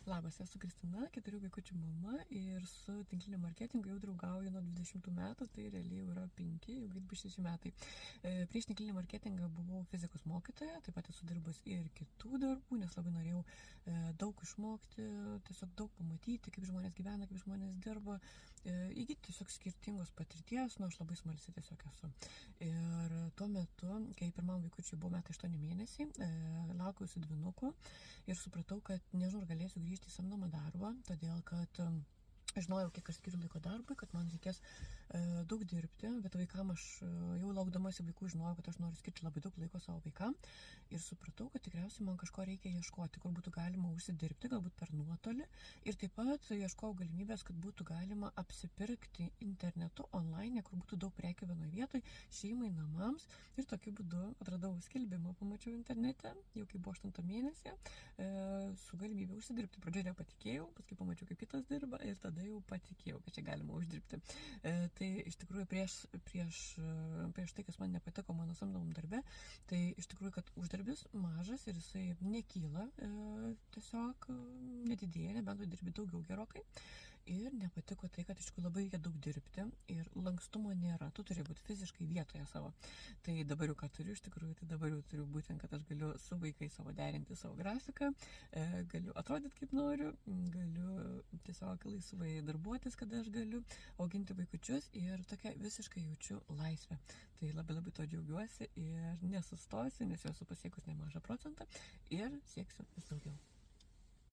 Labas, esu Kristina, 4 vaikučių mama ir su tinkliniu marketingu jau draugauju nuo 20 metų, tai realiai jau yra 5, jau greit bus 6 metai. Prieš tinklinį marketingą buvau fizikos mokytoja, taip pat esu dirbus ir kitų darbų, nes labai norėjau daug išmokti, tiesiog daug pamatyti, kaip žmonės gyvena, kaip žmonės dirba, įgyti tiesiog skirtingos patirties, aš labai smalsi tiesiog esu. Ir tuo metu, kai pirmam vaikučiui buvo metai 8 mėnesiai, laukiausi dvynukų ir supratau, kad nežinau, ar galėsiu grįžti į samdomą darbą, todėl kad žinojau, kiek aš skiriu laiko darbui, kad man reikės daug dirbti, bet vaikam aš jau laukdamasi vaikų žinojau, kad aš noriu skirti labai daug laiko savo vaikam ir supratau, kad tikriausiai man kažko reikia ieškoti, kur būtų galima užsidirbti, galbūt per nuotolį, ir taip pat ieškojau galimybės, kad būtų galima apsipirkti internetu online, kur būtų daug prekių vienoje vietoje, šeimai, namams, ir tokiu būdu atradau skelbimą, pamačiau internete, jau kai buvo 8 mėnesį, su galimybė užsidirbti. Pradžioje nepatikėjau, paskui pamačiau, kaip kitas dirba, ir tada jau patikėjau, kad čia galima uždirbti. Tai iš tikrųjų prieš tai, kas man nepatiko mano samdomam darbe, tai iš tikrųjų, kad uždarbis mažas ir jisai nekyla, tiesiog nedidėja, nebent tu dirbi daugiau gerokai. Ir nepatiko tai, kad iš tikrųjų labai reikia daug dirbti ir lankstumo nėra, tu turi būti fiziškai vietoje savo. Tai dabar jau ką turiu iš tikrųjų, tai dabar jau turiu būtent, kad aš galiu su vaikais savo derinti savo grafiką, galiu atrodyti kaip noriu, galiu tiesiog laisvai darbuotis, kada aš galiu auginti vaikučius ir tokia visiškai jaučiu laisvę. Tai labai to džiaugiuosi ir nesustosiu, nes jau esu pasiekus nemažą procentą ir sieksiu vis daugiau.